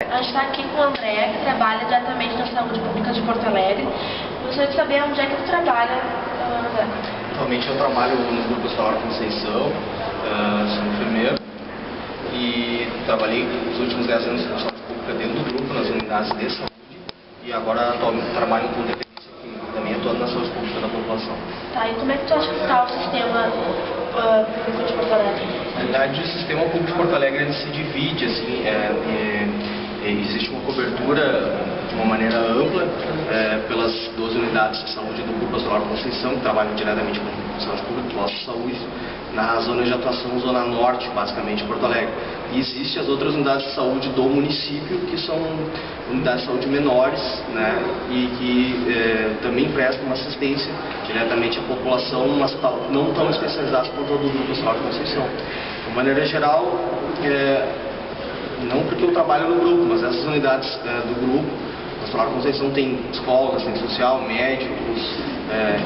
A gente está aqui com o André, que trabalha diretamente na saúde pública de Porto Alegre. Gostaria de saber onde é que tu trabalha, André. Atualmente eu trabalho no Grupo Hospitalar Conceição, sou enfermeiro e trabalhei nos últimos 10 anos na saúde pública dentro do grupo, nas unidades de saúde, e agora atualmente trabalho com dependência química, também atuando na saúde pública da população. Tá, e como é que tu acha que está o sistema público de Porto Alegre? Na realidade, o sistema público de Porto Alegre ele se divide, assim, existe uma cobertura de uma maneira ampla pelas 12 unidades de saúde do Grupo Hospitalar Conceição, que trabalham diretamente com saúde pública, postos de saúde, na zona de atuação, zona norte, basicamente, de Porto Alegre. E existem as outras unidades de saúde do município, que são unidades de saúde menores, né, e que também prestam uma assistência diretamente à população, mas não tão especializadas quanto a do Grupo Hospitalar Conceição. De maneira geral, não porque eu trabalho no grupo, mas essas unidades do grupo, o Hospitalar Conceição tem escola, assistente social, médicos,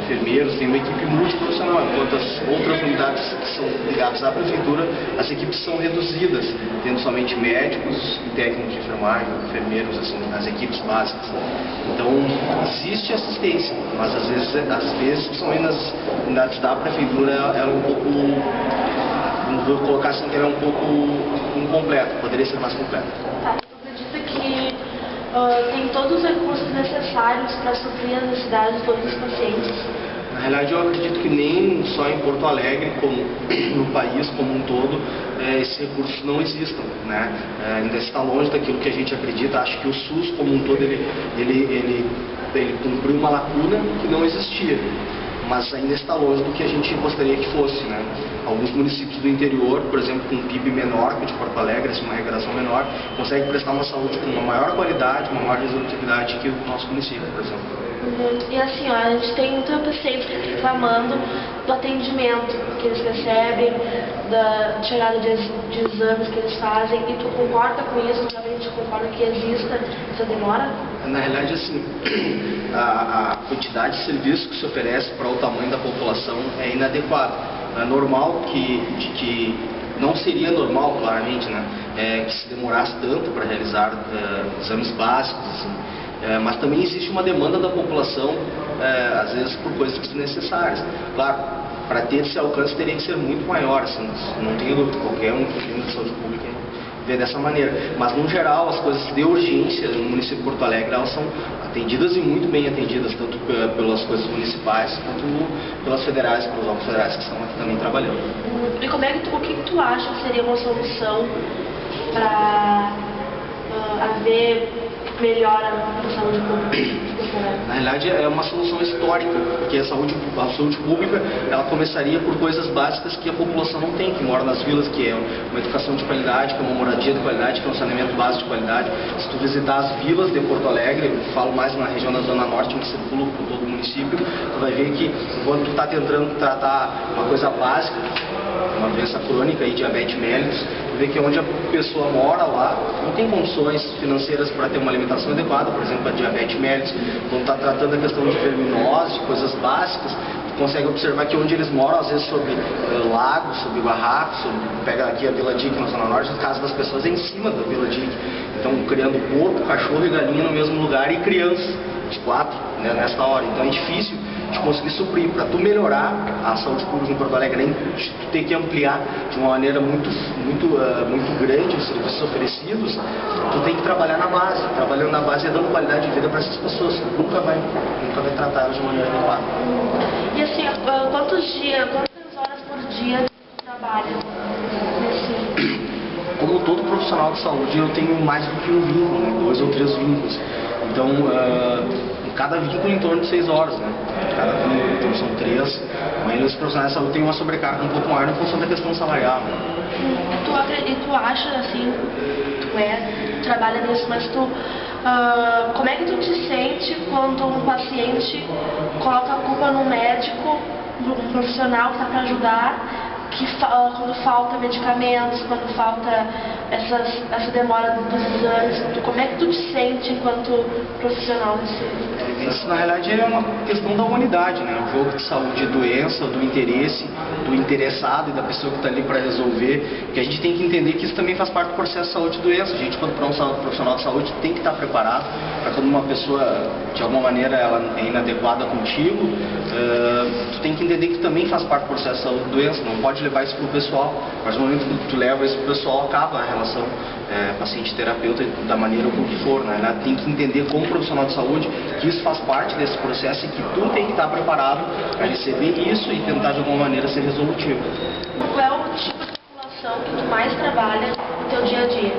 enfermeiros, tem uma equipe multiprofissional, enquanto as outras unidades que são ligadas à prefeitura, as equipes são reduzidas, tendo somente médicos e técnicos de enfermagem, enfermeiros, assim, as equipes básicas. Então, existe assistência, mas às vezes principalmente nas unidades da prefeitura, ela é um pouco, vou colocar assim, que ela é um pouco incompleta, poderia ser mais completa. Tá, tu acredita que tem todos os recursos necessários para suprir as necessidades de todos os pacientes? Na realidade, eu acredito que nem só em Porto Alegre, como no país como um todo, esses recursos não existam, né? Ainda está longe daquilo que a gente acredita. Acho que o SUS como um todo, ele cumpriu uma lacuna que não existia, mas ainda está longe do que a gente gostaria que fosse, né? Alguns municípios do interior, por exemplo, com um PIB menor que o de Porto Alegre, assim, uma arrecadação menor, conseguem prestar uma saúde com uma maior qualidade, uma maior resolutividade que o nosso município, por exemplo. E assim, ó, a gente tem muita paciente reclamando do atendimento que eles recebem, da tirada de exames que eles fazem, e tu concorda com isso? Realmente concorda que exista essa demora? Na realidade, assim, a quantidade de serviços que se oferece para o tamanho da população é inadequada. É normal que não seria normal, claramente, né, que se demorasse tanto para realizar exames básicos, assim. Mas também existe uma demanda da população, às vezes por coisas desnecessárias. Claro, para ter esse alcance teria que ser muito maior, assim, não tenho dúvida, qualquer um que tem de saúde pública vê dessa maneira. Mas, no geral, as coisas de urgência no município de Porto Alegre, elas são atendidas e muito bem atendidas, tanto pelas coisas municipais, quanto pelas federais, pelos órgãos federais que estão aqui também trabalhando. E como é que o que tu acha que seria uma solução para haver melhora na saúde pública? Na realidade, é uma solução histórica, porque a saúde pública, ela começaria por coisas básicas que a população não tem, que mora nas vilas, que é uma educação de qualidade, que é uma moradia de qualidade, que é um saneamento básico de qualidade. Se tu visitar as vilas de Porto Alegre, eu falo mais na região da Zona Norte, onde circula por todo o município, tu vai ver que quando tu está tentando tratar uma coisa básica, uma doença crônica, diabetes mellitus, tu vê que onde a pessoa mora lá, não tem condições financeiras para ter uma alimentação adequada, por exemplo, a diabetes mellitus, quando está tratando a questão de verminose, de coisas básicas, tu consegue observar que onde eles moram, às vezes sobre lagos, sobre barracos, pega aqui a Vila Dique, na Zona Norte, a casa das pessoas é em cima da Vila Dique, então criando porco, cachorro e galinha no mesmo lugar e crianças, os 4, né, nessa hora, então é difícil de conseguir suprir. Para tu melhorar a saúde pública em Porto Alegre, tu tem que ampliar de uma maneira muito grande os serviços oferecidos, tu tem que trabalhar na base. Trabalhando na base é dando qualidade de vida para essas pessoas. Nunca vai tratar elas de maneira adequada. E assim, quantas horas por dia tu trabalha? Como todo profissional de saúde, eu tenho mais do que um vínculo, né? 2 ou 3 vínculos. Então, cada vínculo em torno de 6 horas, né? Cada vínculo, então são 3. Mas os profissionais de saúde têm uma sobrecarga um pouco maior em função da questão salarial, né? Tu acha, assim, tu trabalha nisso, mas como é que tu te sente quando um paciente coloca a culpa no médico, um profissional que está para ajudar, quando falta medicamentos, quando falta essa demora dos exames, como é que tu te sente enquanto profissional nesse? Isso, na realidade, é uma questão da humanidade, né? O jogo de saúde e doença, do interesse, do interessado e da pessoa que está ali para resolver, que a gente tem que entender que isso também faz parte do processo de saúde e doença. A gente, quando profissional de saúde, tem que estar preparado para quando uma pessoa, de alguma maneira, ela é inadequada contigo, tu tem que entender que também faz parte do processo de saúde e doença. Não pode levar isso para o pessoal, mas no momento que tu leva isso para o pessoal, acaba a relação paciente-terapeuta da maneira como que for, né? Ela tem que entender como profissional de saúde que isso faz parte desse processo e que tu tem que estar preparado para receber isso e tentar de alguma maneira ser resolutivo. Qual é o tipo de população que tu mais trabalha no teu dia a dia?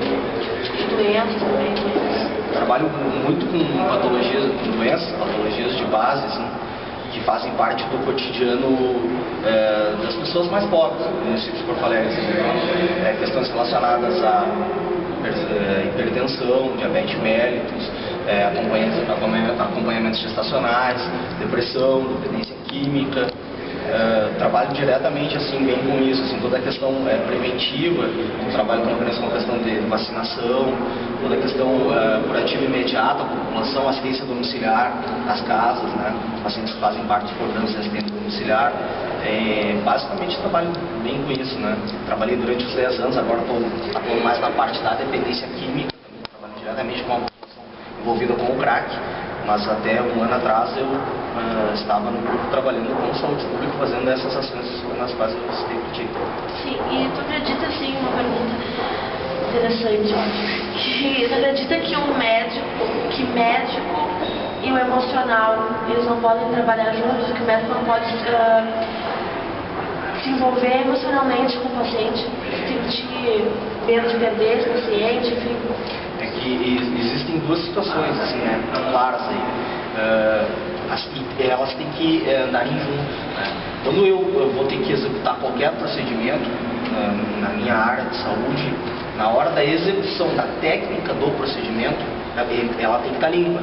Tipo de doenças também? Trabalho muito com patologias, com doenças, patologias de base, assim, que fazem parte do cotidiano das pessoas mais pobres do município de Porto Alegre. Questões relacionadas a hipertensão, diabetes mellitus, acompanhamentos gestacionais, depressão, dependência química. Trabalho diretamente assim, bem com isso, assim, toda a questão preventiva, trabalho com a questão de vacinação, toda a questão curativa imediata, a população, assistência domiciliar nas casas, né? Pacientes que fazem parte dos programas de assistência domiciliar. Basicamente trabalho bem com isso, né? Trabalhei durante os 10 anos, agora estou atuando mais na parte da dependência química, também trabalho diretamente com a população envolvida com o crack. Mas até um ano atrás eu estava no grupo trabalhando com saúde pública, fazendo essas ações nas quais eu citei contigo. Sim, e tu acredita, assim, uma pergunta interessante, que tu acredita que o médico e o emocional, eles não podem trabalhar juntos, que o médico não pode se envolver emocionalmente com o paciente, sentir medo de perder esse paciente, enfim? É que existem duas situações, assim, né, claras aí. Elas têm que andar em junto, né? Quando eu vou ter que executar qualquer procedimento na minha área de saúde, na hora da execução da técnica do procedimento, ela tem que estar limpa,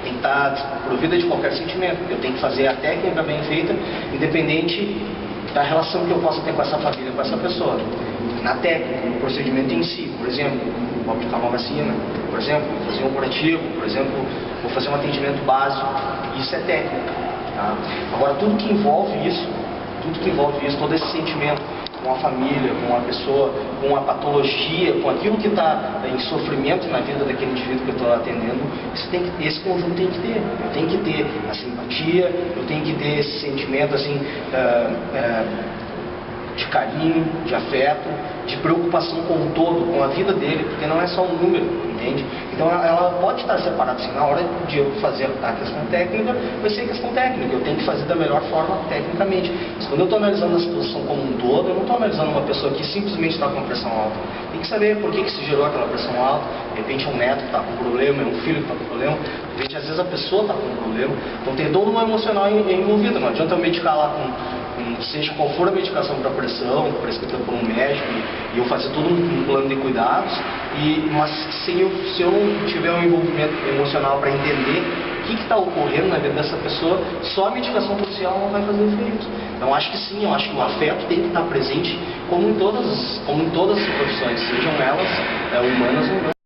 tem que estar desprovida de qualquer sentimento. Eu tenho que fazer a técnica bem feita, independente da relação que eu possa ter com essa família, com essa pessoa. Na técnica, no procedimento em si, por exemplo, vou aplicar uma vacina, por exemplo, vou fazer um curativo, por exemplo, vou fazer um atendimento básico, isso é técnica, tá? Agora, tudo que envolve isso, todo esse sentimento com a família, com a pessoa, com a patologia, com aquilo que está em sofrimento na vida daquele indivíduo que eu estou atendendo, esse conjunto tem que ter. Eu tenho que ter a simpatia, eu tenho que ter esse sentimento assim, de carinho, de afeto, de preocupação com o todo, com a vida dele, porque não é só um número, entende? Então ela pode estar separada, assim, na hora de eu fazer a questão técnica, vai ser a questão técnica, eu tenho que fazer da melhor forma tecnicamente. Mas quando eu estou analisando a situação como um todo, eu não estou analisando uma pessoa que simplesmente está com pressão alta. Tem que saber por que se gerou aquela pressão alta, de repente é um neto que está com problema, é um filho que está com problema, de repente às vezes a pessoa está com problema, então tem todo um emocional envolvido, não adianta eu medicar lá seja qual for a medicação para pressão, prescrita por um médico, e eu fazer todo um plano de cuidados, mas se eu não tiver um envolvimento emocional para entender o que está ocorrendo na vida dessa pessoa, só a medicação social não vai fazer efeito. Então acho que sim, eu acho que o afeto tem que estar presente como em todas as profissões, sejam elas humanas ou não.